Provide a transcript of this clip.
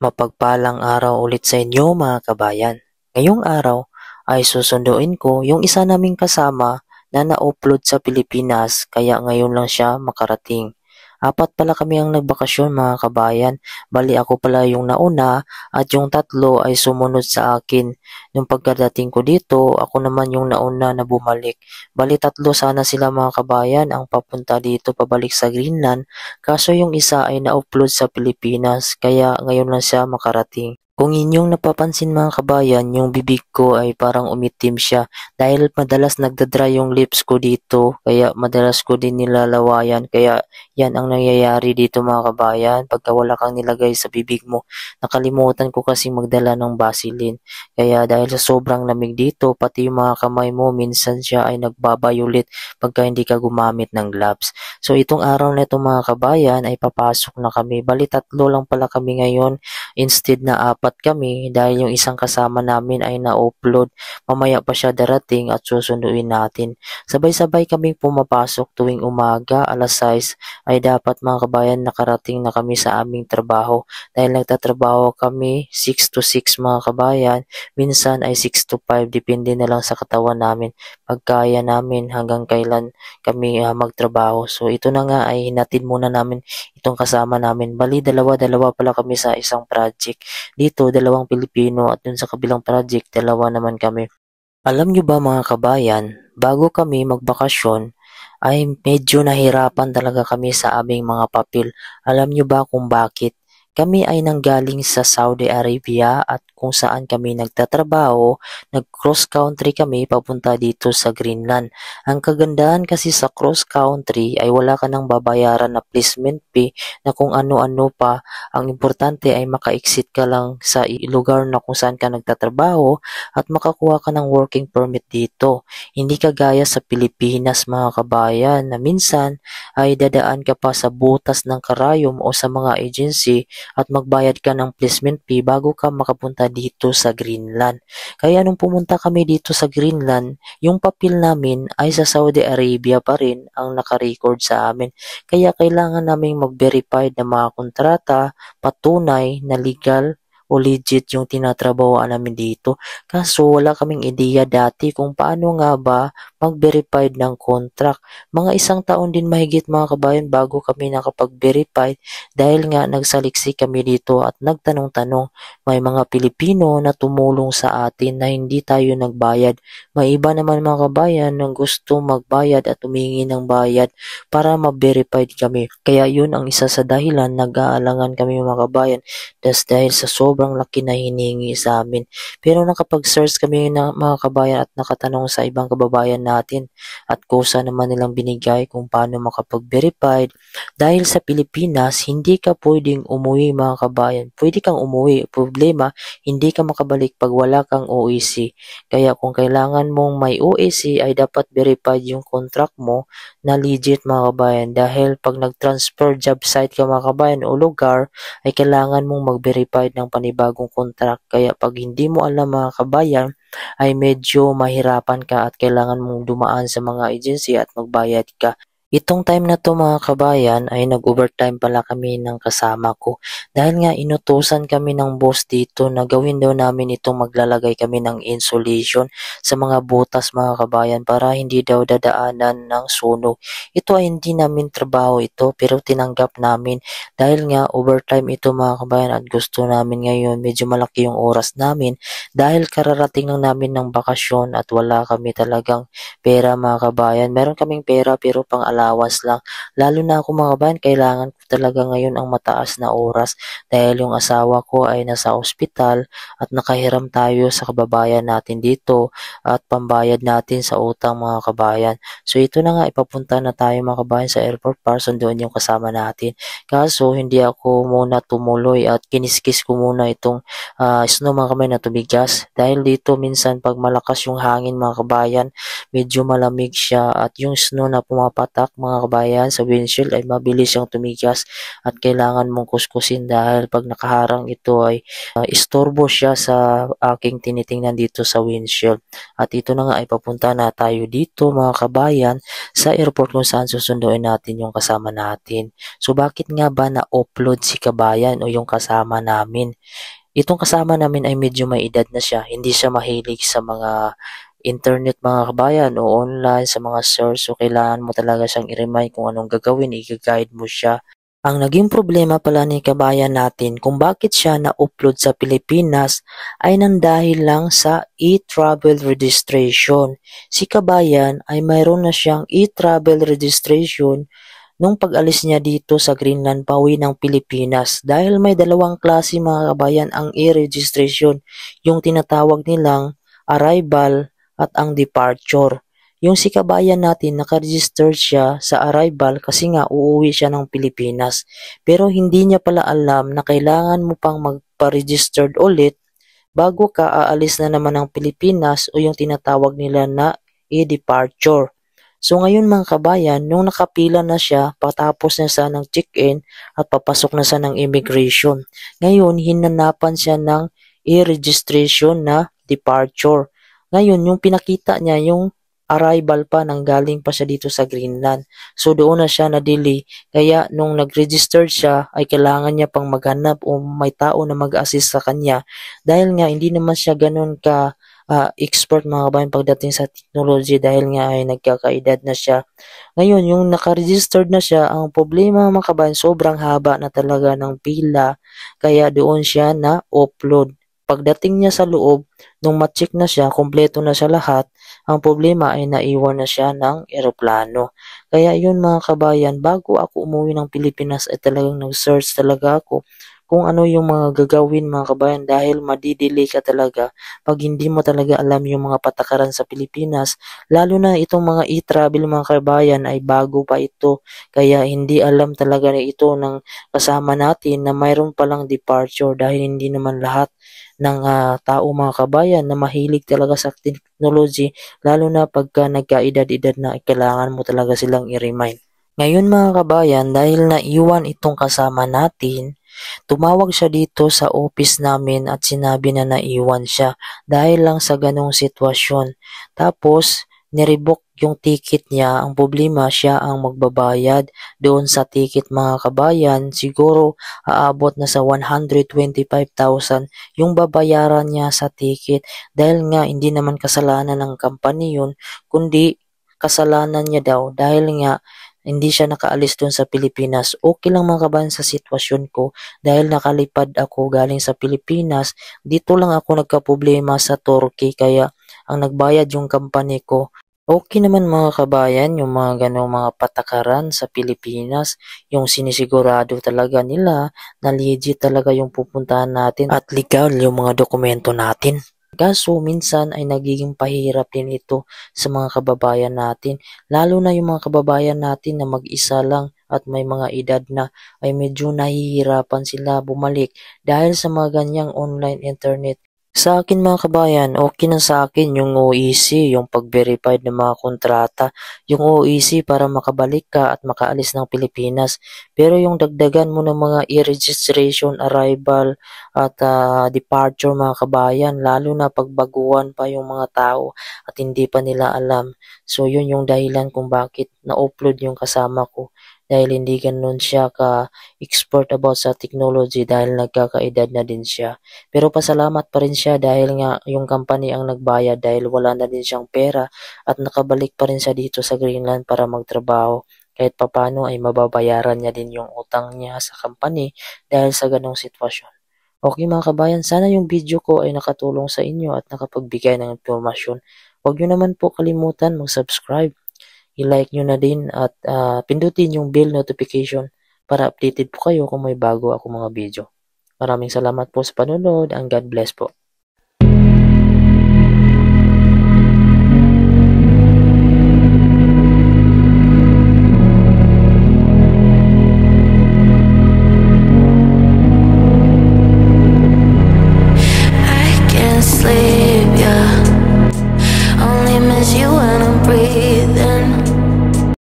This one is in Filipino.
Mapagpalang araw ulit sa inyo mga kabayan. Ngayong araw ay susunduin ko yung isa naming kasama na na-upload sa Pilipinas kaya ngayon lang siya makarating. Apat pala kami ang nagbakasyon mga kabayan, bali ako pala yung nauna at yung tatlo ay sumunod sa akin. Yung pagkadating ko dito, ako naman yung nauna na bumalik. Bali tatlo sana sila mga kabayan ang papunta dito pabalik sa Greenland, kaso yung isa ay na-upload sa Pilipinas kaya ngayon lang siya makarating. Kung inyong napapansin mga kabayan, yung bibig ko ay parang umitim siya dahil madalas nagdadry yung lips ko dito kaya madalas ko din nilalawayan kaya yan ang nangyayari dito mga kabayan pagka wala kang nilagay sa bibig mo. Nakalimutan ko kasi magdala ng Vaseline kaya dahil sa sobrang lamig dito pati yung mga kamay mo minsan siya ay nagbabayulit pagka hindi ka gumamit ng gloves. So itong araw na ito mga kabayan ay papasok na kami. Bali tatlo lang pala kami ngayon instead na apat kami dahil yung isang kasama namin ay na-upload. Mamaya pa siya darating at susunduin natin. Sabay-sabay kaming pumapasok tuwing umaga, alas 6 ay dapat mga kabayan nakarating na kami sa aming trabaho. Dahil nagtatrabaho kami 6 to 6 mga kabayan, minsan ay 6 to 5 depende na lang sa katawan namin. Pagkaya namin hanggang kailan kami magtrabaho. So ito na nga ay hinatid muna namin itong kasama namin. Bali dalawa-dalawa pala kami sa isang project. Dito dalawang Pilipino at dun sa kabilang project dalawa naman kami. Alam nyo ba mga kabayan, bago kami magbakasyon ay medyo nahirapan talaga kami sa aming mga papel. Alam nyo ba kung bakit? Kami ay nanggaling sa Saudi Arabia at kung saan kami nagtatrabaho, nag-cross country kami papunta dito sa Greenland. Ang kagandahan kasi sa cross country ay wala ka nang babayaran na placement fee na kung ano-ano pa. Ang importante ay maka-exit ka lang sa lugar na kung saan ka nagtatrabaho at makakuha ka ng working permit dito. Hindi kagaya sa Pilipinas mga kabayan na minsan ay dadaan ka pa sa butas ng karayom o sa mga agency at magbayad ka ng placement fee bago ka makapunta dito sa Greenland. Kaya nung pumunta kami dito sa Greenland, yung papel namin ay sa Saudi Arabia pa rin ang nakarecord sa amin. Kaya kailangan naming mag-verify ng mga kontrata, patunay na legal o legit yung tinatrabahoan namin dito. Kaso wala kaming ideya dati kung paano nga ba mag-verify ng contract. Mga isang taon din mahigit mga kabayan bago kami nakapag-verify dahil nga nagsaliksi kami dito at nagtanong-tanong. May mga Pilipino na tumulong sa atin na hindi tayo nagbayad. May iba naman mga kabayan na gusto magbayad at humingi ng bayad para ma-verify kami. Kaya yun ang isa sa dahilan nag-aalangan kami mga kabayan dahil sa sobrang laki na hinihingi sa amin. Pero nakapag-search kami ng mga kabayan at nakatanong sa ibang kababayan natin at kusa naman nilang binigay kung paano makapag-verify. Dahil sa Pilipinas, hindi ka pwedeng umuwi mga kabayan. Pwede kang umuwi. Problema, hindi ka makabalik pag wala kang OEC. Kaya kung kailangan mong may OEC ay dapat verified yung contract mo na legit mga kabayan. Dahil pag nag-transfer job site ka mga kabayan o lugar, ay kailangan mong mag-verify ng panibagong contract. Kaya pag hindi mo alam mga kabayan, ay medyo mahirapan ka at kailangan mong dumaan sa mga agency at magbayad ka. Itong time na to mga kabayan ay nag-overtime pala kami ng kasama ko dahil nga inutusan kami ng boss dito na gawin daw namin itong maglalagay kami ng insulation sa mga butas mga kabayan para hindi daw dadaanan ng sunog. Ito ay hindi namin trabaho ito pero tinanggap namin dahil nga overtime ito mga kabayan at gusto namin ngayon medyo malaki yung oras namin dahil kararating lang namin ng bakasyon at wala kami talagang pera mga kabayan. Meron kaming pera pero pang allowance lang. Lalo na ako mga kabayan, kailangan ko talaga ngayon ang mataas na oras dahil yung asawa ko ay nasa ospital at nakahiram tayo sa kababayan natin dito at pambayad natin sa utang mga kabayan. So ito na nga, ipapunta na tayo mga kabayan sa airport para sunduin yung kasama natin. Kaso hindi ako muna tumuloy at kiniskis ko muna itong snow mga kabayan na tumigas dahil dito minsan pag malakas yung hangin mga kabayan, medyo malamig siya at yung snow na pumapatak mga kabayan sa windshield ay mabilis siyang tumigas at kailangan mong kuskusin dahil pag nakaharang ito ay istorbo siya sa aking tinitingnan dito sa windshield. At ito na nga ay papunta na tayo dito mga kabayan sa airport kung saan susunduin natin yung kasama natin. So bakit nga ba na-upload si kabayan o yung kasama namin? Itong kasama namin ay medyo may edad na siya. Hindi siya mahilig sa mga internet mga kabayan o online sa mga source. So kailangan mo talaga siyang i-remind kung anong gagawin. I-guide mo siya. Ang naging problema pala ni kabayan natin kung bakit siya na-upload sa Pilipinas ay nang dahil lang sa e-travel registration. Si kabayan ay mayroon na siyang e-travel registration nung pag-alis niya dito sa Greenland pauwi ng Pilipinas dahil may dalawang klase mga kabayan ang e-registration, yung tinatawag nilang arrival at ang departure. Yung si kabayan natin nakaregister siya sa arrival kasi nga uuwi siya ng Pilipinas pero hindi niya pala alam na kailangan mo pang magpa-registered ulit bago ka aalis na naman ng Pilipinas o yung tinatawag nila na e-departure. So ngayon mga kabayan, nung nakapila na siya, patapos na siya ng check-in at papasok na siya ng immigration. Ngayon, hinanapan siya ng e-registration na departure. Ngayon, yung pinakita niya, yung arrival pa nang galing pa siya dito sa Greenland. So doon na siya na-delay. Kaya nung nag-register siya, ay kailangan niya pang maghanap o may tao na mag-assist sa kanya. Dahil nga, hindi naman siya ganun ka expert mga kabayan pagdating sa technology dahil nga ay nagkakaedad na siya. Ngayon, yung nakaregistered na siya, ang problema mga kabayan, sobrang haba na talaga ng pila, kaya doon siya na-upload. Pagdating niya sa loob, nung ma-check na siya, kompleto na siya lahat, ang problema ay naiwan na siya ng eroplano. Kaya yun mga kabayan, bago ako umuwi ng Pilipinas ay talagang nag-search talaga ako kung ano yung mga gagawin mga kabayan dahil madidelay ka talaga pag hindi mo talaga alam yung mga patakaran sa Pilipinas. Lalo na itong mga e-travel mga kabayan ay bago pa ito kaya hindi alam talaga na ito ng kasama natin na mayroon palang departure dahil hindi naman lahat ng tao mga kabayan na mahilig talaga sa technology lalo na pagka nagkaedad-edad na kailangan mo talaga silang i-remind. Ngayon mga kabayan, dahil naiwan itong kasama natin, tumawag siya dito sa office namin at sinabi na naiwan siya dahil lang sa ganong sitwasyon. Tapos, nirevoke yung ticket niya. Ang problema, siya ang magbabayad doon sa ticket mga kabayan. Siguro, aabot na sa 125,000 yung babayaran niya sa ticket dahil nga hindi naman kasalanan ng company yun, kundi kasalanan niya daw dahil nga hindi siya nakaalis doon sa Pilipinas. Okay lang mga kabayan sa sitwasyon ko dahil nakalipad ako galing sa Pilipinas. Dito lang ako nagkaproblema sa Turkey kaya ang nagbayad yung company ko. Okay naman mga kabayan, yung mga ganong mga patakaran sa Pilipinas, yung sinisigurado talaga nila na legit talaga yung pupuntahan natin at legal yung mga dokumento natin. Kaso minsan ay nagiging pahirap din ito sa mga kababayan natin, lalo na yung mga kababayan natin na mag-isa lang at may mga edad na ay medyo nahihirapan sila bumalik dahil sa mga ganyang online internet. Sa akin mga kabayan, okay na sa akin yung OEC, yung pag-verified ng mga kontrata. Yung OEC para makabalik ka at makaalis ng Pilipinas. Pero yung dagdagan mo ng mga e-registration, arrival at departure mga kabayan, lalo na pagbaguhan pa yung mga tao at hindi pa nila alam. So yun yung dahilan kung bakit na-upload yung kasama ko. Dahil hindi ganun siya ka-expert about sa technology dahil nagkakaedad na din siya. Pero pasalamat pa rin siya dahil nga yung company ang nagbayad dahil wala na din siyang pera at nakabalik pa rin siya dito sa Greenland para magtrabaho. Kahit papano ay mababayaran niya din yung utang niya sa company dahil sa ganong sitwasyon. Okay mga kabayan, sana yung video ko ay nakatulong sa inyo at nakapagbigay ng impormasyon. Huwag nyo naman po kalimutan mag-subscribe. I-like nyo na din at pindutin yung bell notification para updated po kayo kung may bago ako mga video. Maraming salamat po sa panonood and God bless po.